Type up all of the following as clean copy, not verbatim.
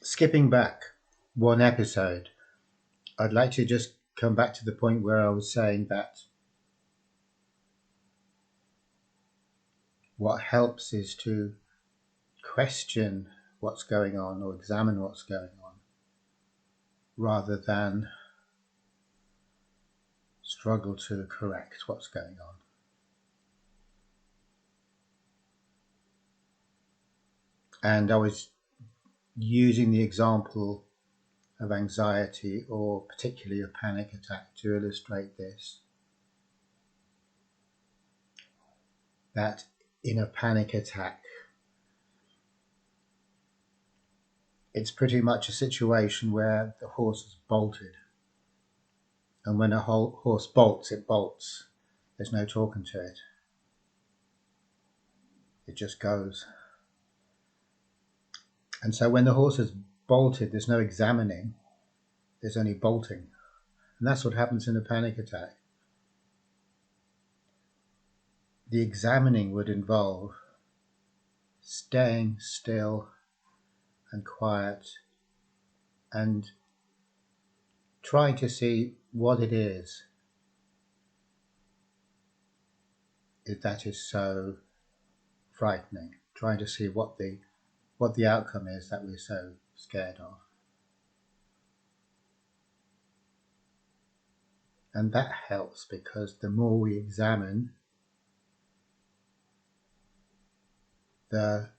skipping back one episode, I'd like to just come back to the point where I was saying that what helps is to question what's going on or examine what's going on rather than struggle to correct what's going on. And I was using the example of anxiety, or particularly a panic attack, to illustrate this. That in a panic attack, it's pretty much a situation where the horse is bolted. And when a horse bolts, it bolts. There's no talking to it. It just goes. And so when the horse is bolted, there's no examining, there's only bolting. And that's what happens in a panic attack. The examining would involve staying still and quiet and trying to see what it is that is so frightening, trying to see what the outcome is that we're so scared of. And that helps because the more we examine, the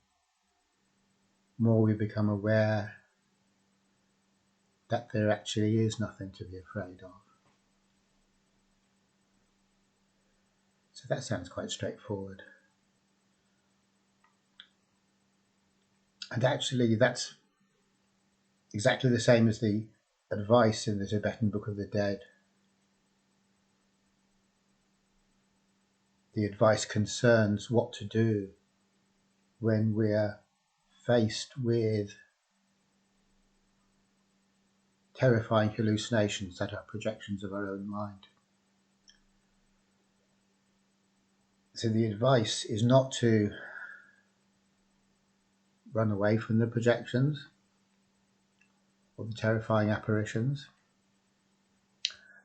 more we become aware that there actually is nothing to be afraid of. So that sounds quite straightforward. And actually that's exactly the same as the advice in the Tibetan Book of the Dead. The advice concerns what to do when we're faced with terrifying hallucinations that are projections of our own mind. So the advice is not to run away from the projections or the terrifying apparitions,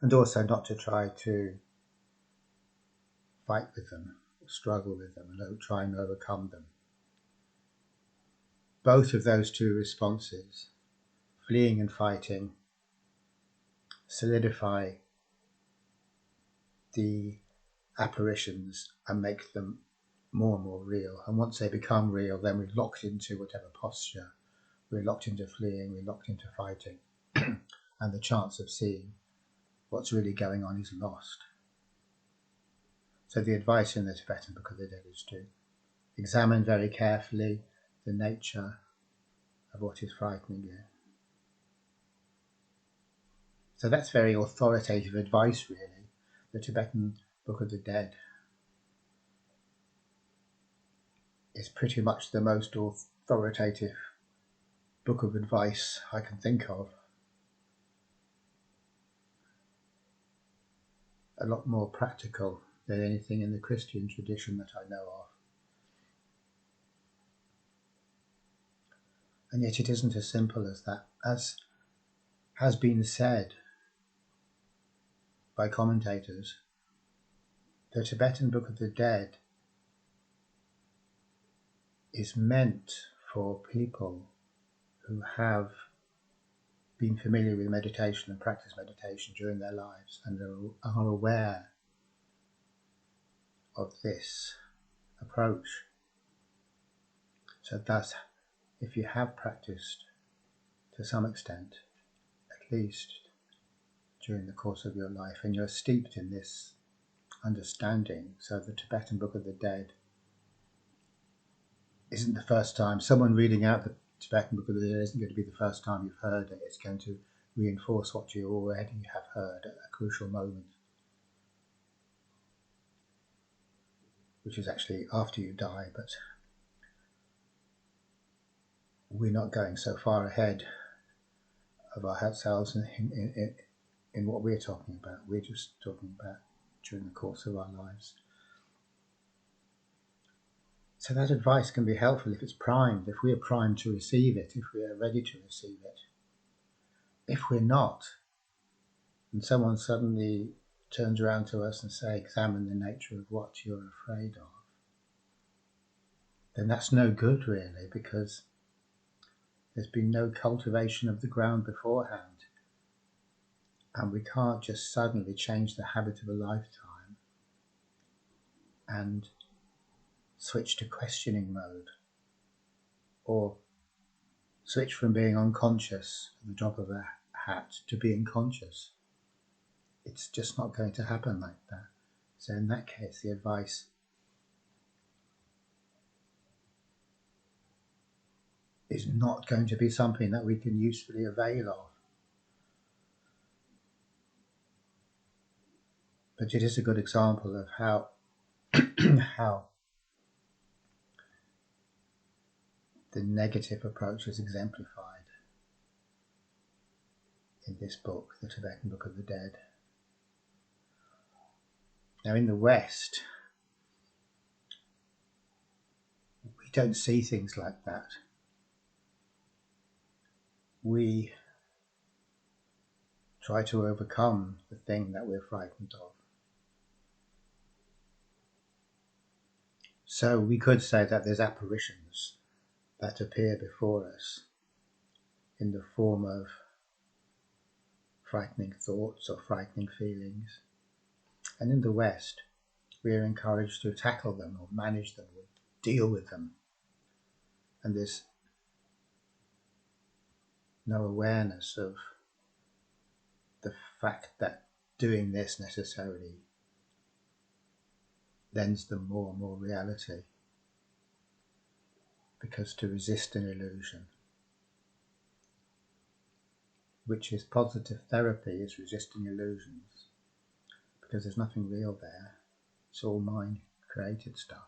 and also not to try to fight with them, struggle with them, and try and overcome them. Both of those two responses, fleeing and fighting, solidify the apparitions and make them more and more real. And once they become real, then we're locked into whatever posture. We're locked into fleeing, we're locked into fighting, and the chance of seeing what's really going on is lost. So the advice in the Tibetan Book of the Dead is to examine very carefully the nature of what is frightening you. So that's very authoritative advice, really. The Tibetan Book of the Dead is pretty much the most authoritative book of advice I can think of. A lot more practical than anything in the Christian tradition that I know of. And yet it isn't as simple as that. As has been said by commentators, the Tibetan Book of the Dead is meant for people who have been familiar with meditation and practice meditation during their lives and are aware of this approach. So thus, if you have practiced to some extent, at least during the course of your life, and you're steeped in this understanding, so the Tibetan Book of the Dead isn't the first time. Someone reading out the Tibetan Book of the Dead isn't going to be the first time you've heard it. It's going to reinforce what you already have heard at a crucial moment, which is actually after you die, but we're not going so far ahead of ourselves in what we're talking about. We're just talking about during the course of our lives. So that advice can be helpful if it's primed, if we are primed to receive it, if we are ready to receive it. If we're not, and someone suddenly turns around to us and say, examine the nature of what you're afraid of, then that's no good really, because there's been no cultivation of the ground beforehand. And we can't just suddenly change the habit of a lifetime and switch to questioning mode, or switch from being unconscious at the drop of a hat to being conscious. It's just not going to happen like that. So in that case, the advice is not going to be something that we can usefully avail of. But it is a good example of how how the negative approach is exemplified in this book, the Tibetan Book of the Dead. Now in the West, we don't see things like that. We try to overcome the thing that we're frightened of. So we could say that there's apparitions that appear before us in the form of frightening thoughts or frightening feelings. And in the West, we are encouraged to tackle them or manage them or deal with them. And there's no awareness of the fact that doing this necessarily lends them more and more reality. Because to resist an illusion, which is positive therapy, is resisting illusions, because there's nothing real there. It's all mind created stuff.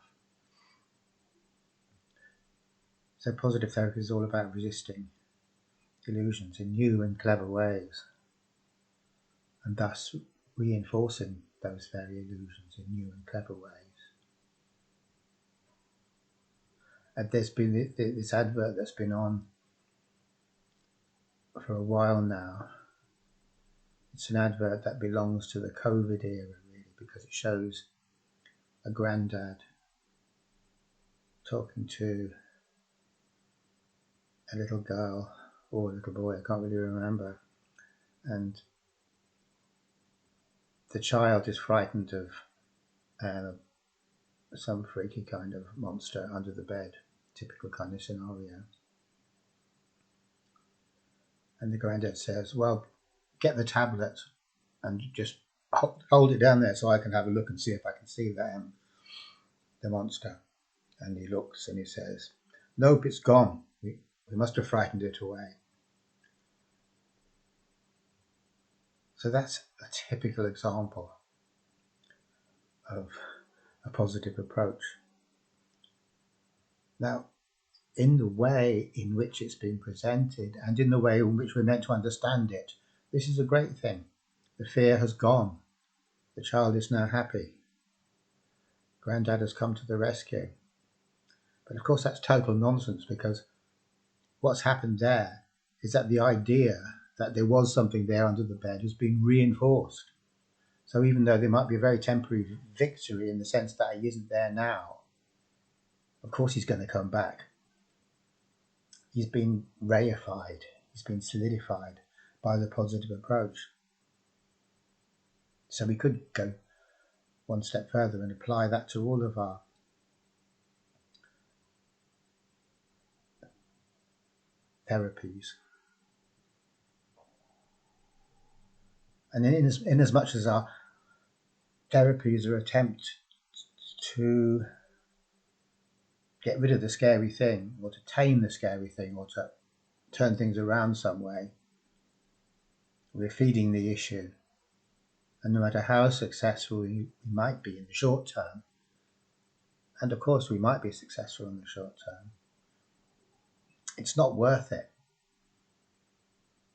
So positive therapy is all about resisting illusions in new and clever ways, and thus reinforcing those very illusions in new and clever ways. And there's been this advert that's been on for a while now. It's an advert that belongs to the COVID era, really, because it shows a granddad talking to a little girl or a little boy, I can't really remember, and the child is frightened of some freaky kind of monster under the bed, typical kind of scenario. And the granddad says, well, get the tablet and just hold it down there so I can have a look and see if I can see the monster. And he looks and he says, nope, it's gone. We must have frightened it away. So that's a typical example of a positive approach. Now, in the way in which it's been presented and in the way in which we're meant to understand it, this is a great thing. The fear has gone. The child is now happy. Granddad has come to the rescue. But of course that's total nonsense, because what's happened there is that the idea that there was something there under the bed has been reinforced. So even though there might be a very temporary victory in the sense that he isn't there now, of course he's going to come back. He's been reified, he's been solidified by the positive approach. So we could go one step further and apply that to all of our therapies. And in as much as our therapies are attempt to get rid of the scary thing, or to tame the scary thing, or to turn things around some way, we're feeding the issue. And no matter how successful we might be in the short term, and of course we might be successful in the short term, it's not worth it,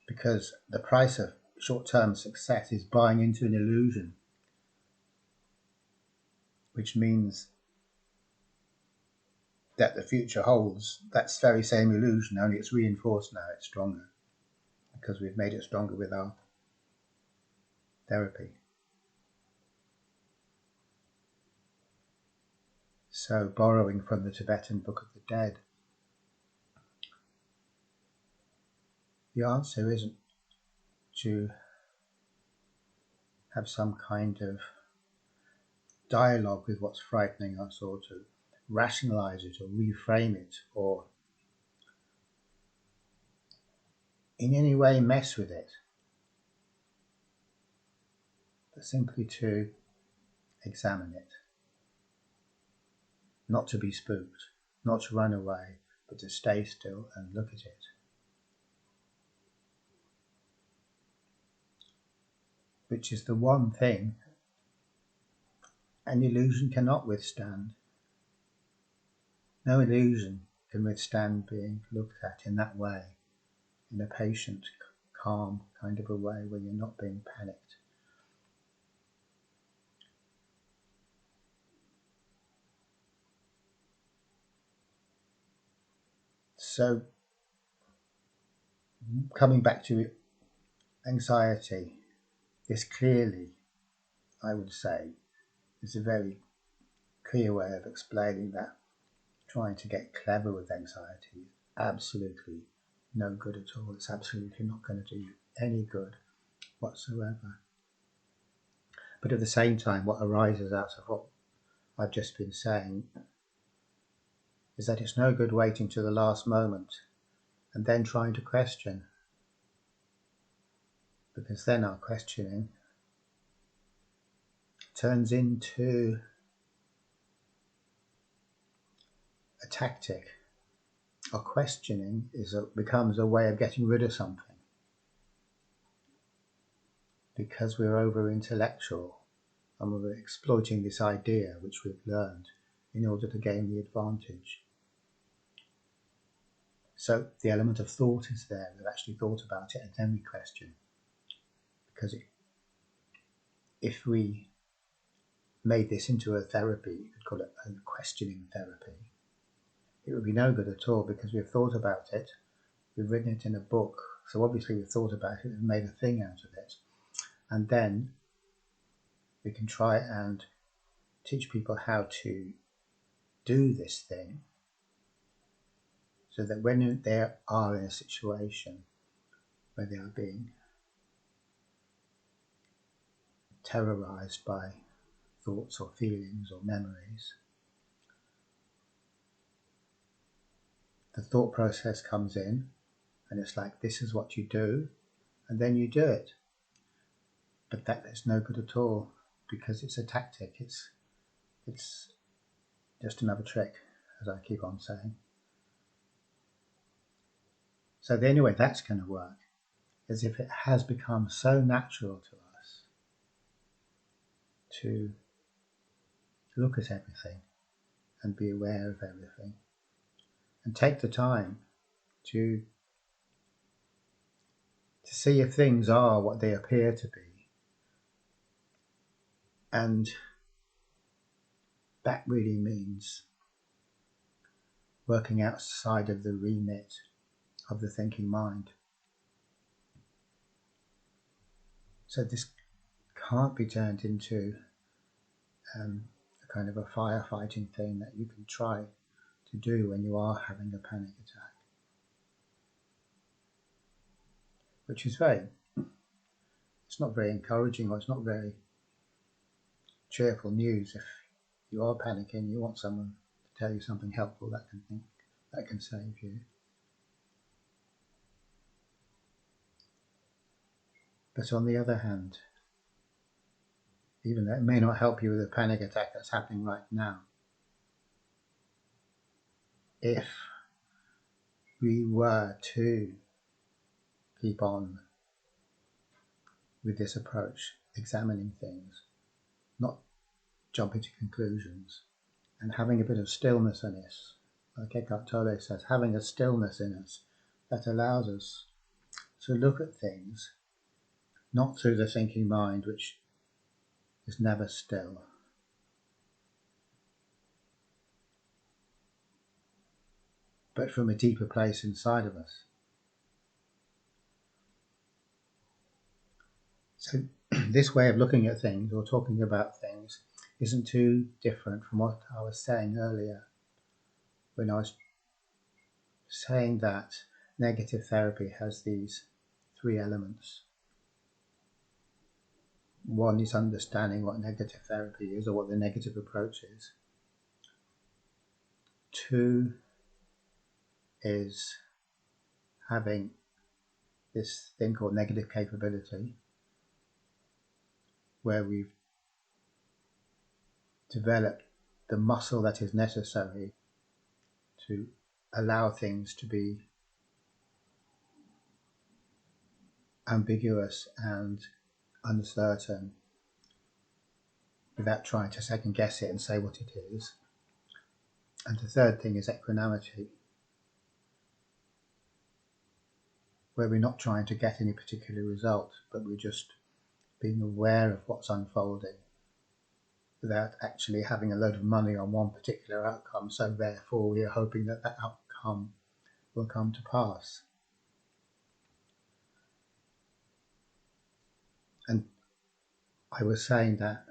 because the price of short-term success is buying into an illusion, which means that the future holds, that's very same illusion, only it's reinforced now, it's stronger, because we've made it stronger with our therapy. So, borrowing from the Tibetan Book of the Dead, the answer isn't to have some kind of dialogue with what's frightening us, or to rationalize it or reframe it, or in any way mess with it, but simply to examine it. Not to be spooked, not to run away, but to stay still and look at it. Which is the one thing an illusion cannot withstand. No illusion can withstand being looked at in that way, in a patient, calm kind of a way where you're not being panicked. So, coming back to anxiety, this clearly, I would say, is a very clear way of explaining that trying to get clever with anxiety is absolutely no good at all. It's absolutely not going to do you any good whatsoever. But at the same time, what arises out of what I've just been saying is that it's no good waiting to the last moment and then trying to question, because then our questioning turns into a tactic. Our questioning becomes a way of getting rid of something, because we're over intellectual and we're exploiting this idea which we've learned in order to gain the advantage. So the element of thought is there. We've actually thought about it and then we question. Because if we made this into a therapy, you could call it a questioning therapy, it would be no good at all, because we've thought about it, we've written it in a book, so obviously we've thought about it and made a thing out of it. And then we can try and teach people how to do this thing, so that when they are in a situation where they are being terrorized by thoughts or feelings or memories, the thought process comes in and it's like, this is what you do, and then you do it. But that is no good at all, because it's a tactic. It's just another trick, as I keep on saying. So the only way that's going to work is if it has become so natural to us to look at everything and be aware of everything, and take the time to see if things are what they appear to be. And that really means working outside of the remit of the thinking mind. So this can't be turned into a kind of a firefighting thing that you can try to do when you are having a panic attack, which is it's not very encouraging, or it's not very cheerful news. If you are panicking, you want someone to tell you something helpful that can save you. But on the other hand, even though it may not help you with a panic attack that's happening right now, if we were to keep on with this approach, examining things, not jumping to conclusions, and having a bit of stillness in us, like Eckhart Tolle says, having a stillness in us that allows us to look at things not through the thinking mind, which is never still, but from a deeper place inside of us. So this way of looking at things or talking about things isn't too different from what I was saying earlier when I was saying that negative therapy has these three elements. One is understanding what negative therapy is or what the negative approach is. Two is having this thing called negative capability, where we've developed the muscle that is necessary to allow things to be ambiguous and uncertain without trying to second guess it and say what it is. And the third thing is equanimity, where we're not trying to get any particular result, but we're just being aware of what's unfolding without actually having a load of money on one particular outcome, so therefore we are hoping that that outcome will come to pass. And I was saying that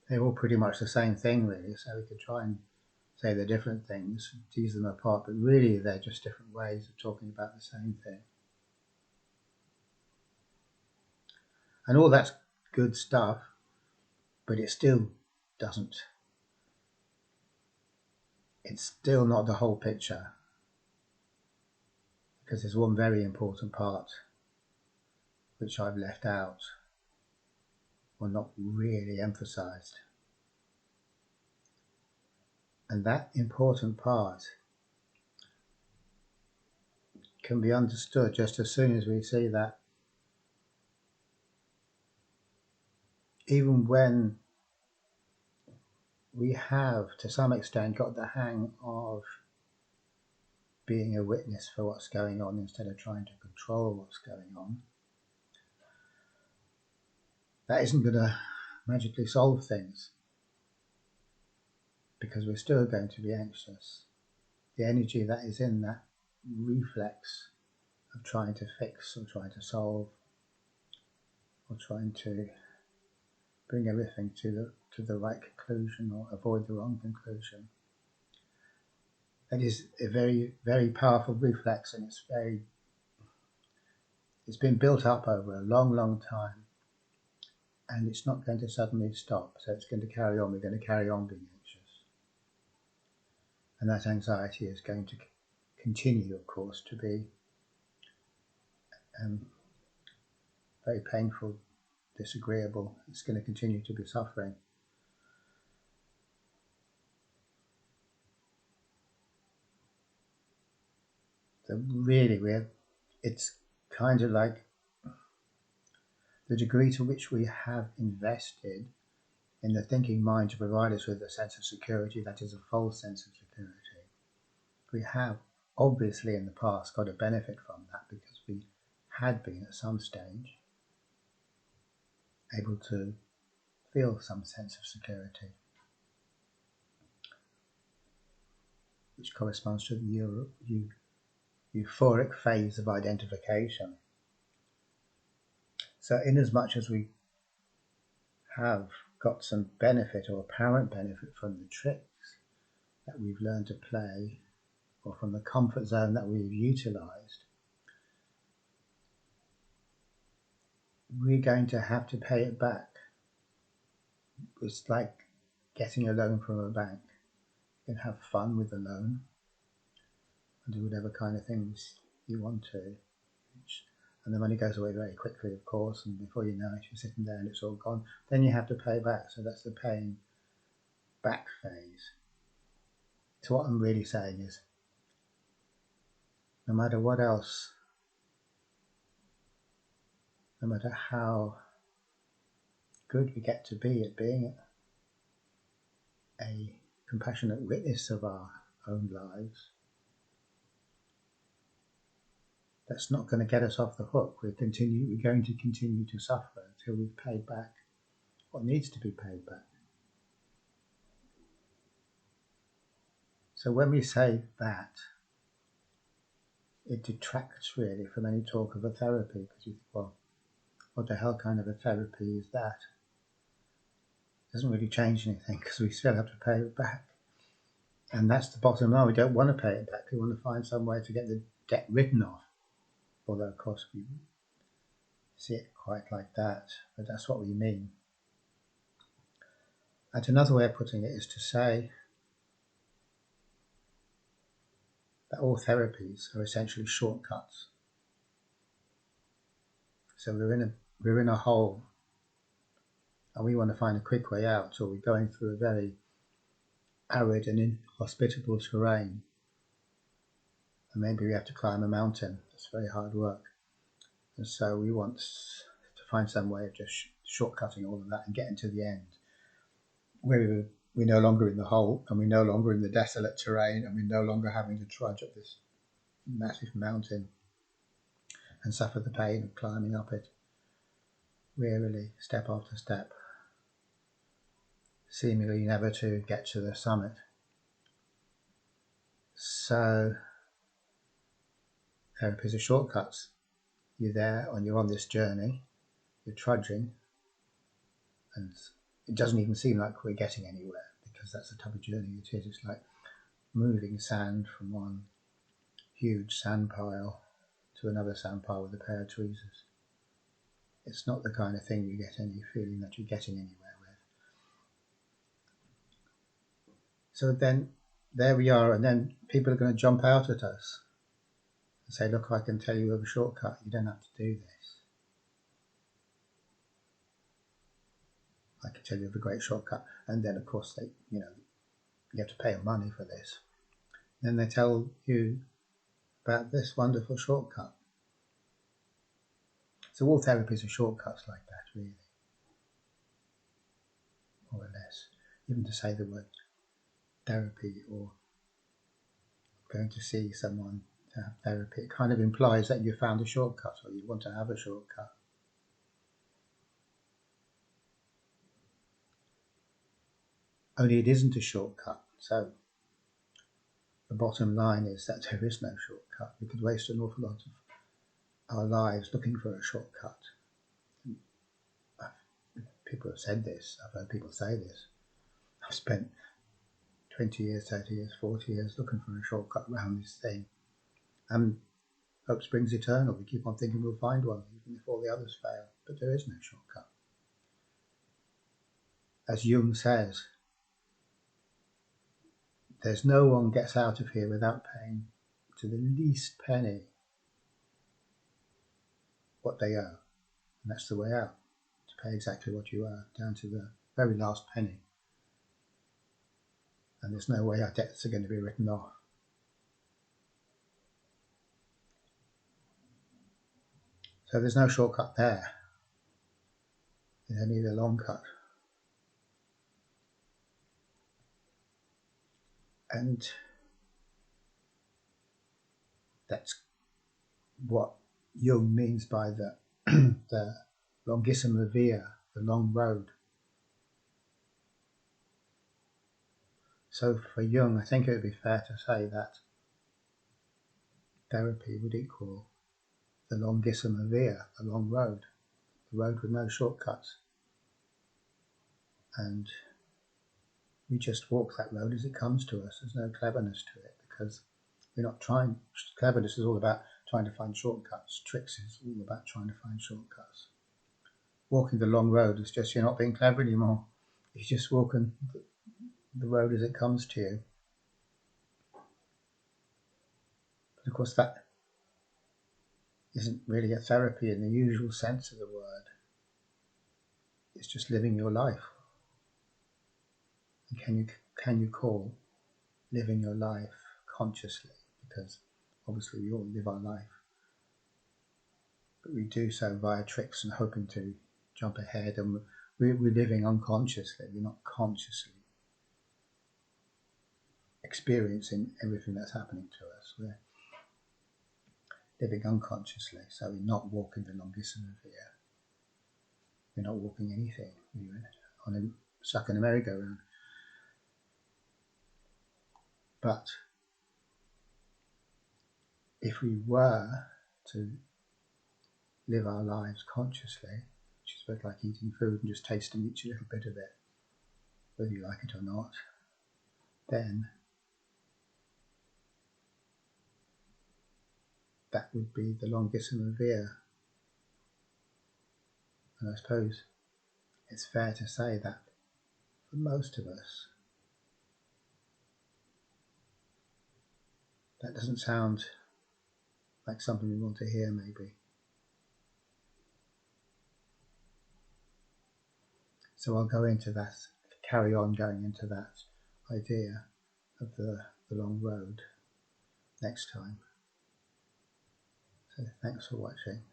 they're all pretty much the same thing really, so we could try and say they're different things, tease them apart, but really they're just different ways of talking about the same thing. And all that's good stuff, but it still doesn't, it's still not the whole picture, because there's one very important part which I've left out or not really emphasized. And that important part can be understood just as soon as we see that even when we have to some extent got the hang of being a witness for what's going on instead of trying to control what's going on, that isn't going to magically solve things, because we're still going to be anxious. The energy that is in that reflex of trying to fix or trying to solve or trying to bring everything to the right conclusion or avoid the wrong conclusion, that is a very, very powerful reflex, and it's been built up over a long time, and it's not going to suddenly stop, so it's going to carry on. We're going to carry on being anxious, and that anxiety is going to continue, of course, to be very painful, disagreeable. It's going to continue to be suffering. So really, it's kind of like the degree to which we have invested in the thinking mind to provide us with a sense of security that is a false sense of security. We have obviously in the past got a benefit from that, because we had been at some stage able to feel some sense of security, which corresponds to the euphoric phase of identification. So in as much as we have got some benefit or apparent benefit from the tricks that we've learned to play, or from the comfort zone that we've utilized, we're going to have to pay it back. It's like getting a loan from a bank. You can have fun with the loan and do whatever kind of things you want to, and the money goes away very quickly, of course, and before you know it, you're sitting there and it's all gone. Then you have to pay back, so that's the paying back phase. So what I'm really saying is, no matter what else, no matter how good we get to be at being a compassionate witness of our own lives, that's not going to get us off the hook. We're going to continue to suffer until we've paid back what needs to be paid back. So when we say that, it detracts really from any talk of a therapy, because you think, well, what the hell kind of a therapy is that? It doesn't really change anything because we still have to pay it back. And that's the bottom line. We don't want to pay it back. We want to find some way to get the debt written off. Although, of course, we see it quite like that, but that's what we mean. And another way of putting it is to say that all therapies are essentially shortcuts. So we're in a hole, and we want to find a quick way out, or we're going through a very arid and inhospitable terrain, and maybe we have to climb a mountain. It's very hard work, and so we want to find some way of just shortcutting all of that and getting to the end, where we're no longer in the hole, and we're no longer in the desolate terrain, and we're no longer having to trudge up this massive mountain and suffer the pain of climbing up it, wearily, step after step, seemingly never to get to the summit. So therapies are shortcuts. You're there and you're on this journey, you're trudging, and it doesn't even seem like we're getting anywhere, because that's the type of journey it is. It's like moving sand from one huge sand pile to another sand pile with a pair of tweezers. It's not the kind of thing you get any feeling that you're getting anywhere with. So then there we are, and then people are going to jump out at us and say, look, I can tell you of a shortcut, you don't have to do this. I can tell you of a great shortcut. And then of course you have to pay money for this. Then they tell you about this wonderful shortcut. So all therapies are shortcuts like that, really, more or less. Even to say the word therapy or going to see someone to have therapy, it kind of implies that you found a shortcut or you want to have a shortcut. Only it isn't a shortcut. So the bottom line is that there is no shortcut. We could waste an awful lot of our lives looking for a shortcut. People have said this, I've heard people say this. I've spent 20 years, 30 years, 40 years looking for a shortcut around this thing. And hope springs eternal. We keep on thinking we'll find one, even if all the others fail. But there is no shortcut. As Jung says, there's no one gets out of here without paying to the least penny what they owe. And that's the way out, to pay exactly what you owe, down to the very last penny. And there's no way our debts are going to be written off. So there's no shortcut there. There's only the long cut. And that's what Jung means by the the Longissima via, the long road. So for Jung, I think it would be fair to say that therapy would equal the Longissima via, the long road, the road with no shortcuts. And we just walk that road as it comes to us. There's no cleverness to it, because we're not trying. Cleverness is all about trying to find shortcuts. Tricks is all about trying to find shortcuts. Walking the long road is just, you're not being clever anymore. You're just walking the road as it comes to you. But of course that isn't really a therapy in the usual sense of the word. It's just living your life. And can you call living your life consciously? Because obviously we all live our life, but we do so via tricks and hoping to jump ahead, and we're living unconsciously. We're not consciously experiencing everything that's happening to us. We're living unconsciously, so we're not walking the Longissima via. We're not walking anything. We're stuck in a merry-go-round. But if we were to live our lives consciously, which is a bit like eating food and just tasting each little bit of it, whether you like it or not, then that would be the Longissima via. And I suppose it's fair to say that for most of us, that doesn't sound like something we want to hear, maybe. So I'll go into that, carry on going into that idea of the long road next time. So thanks for watching.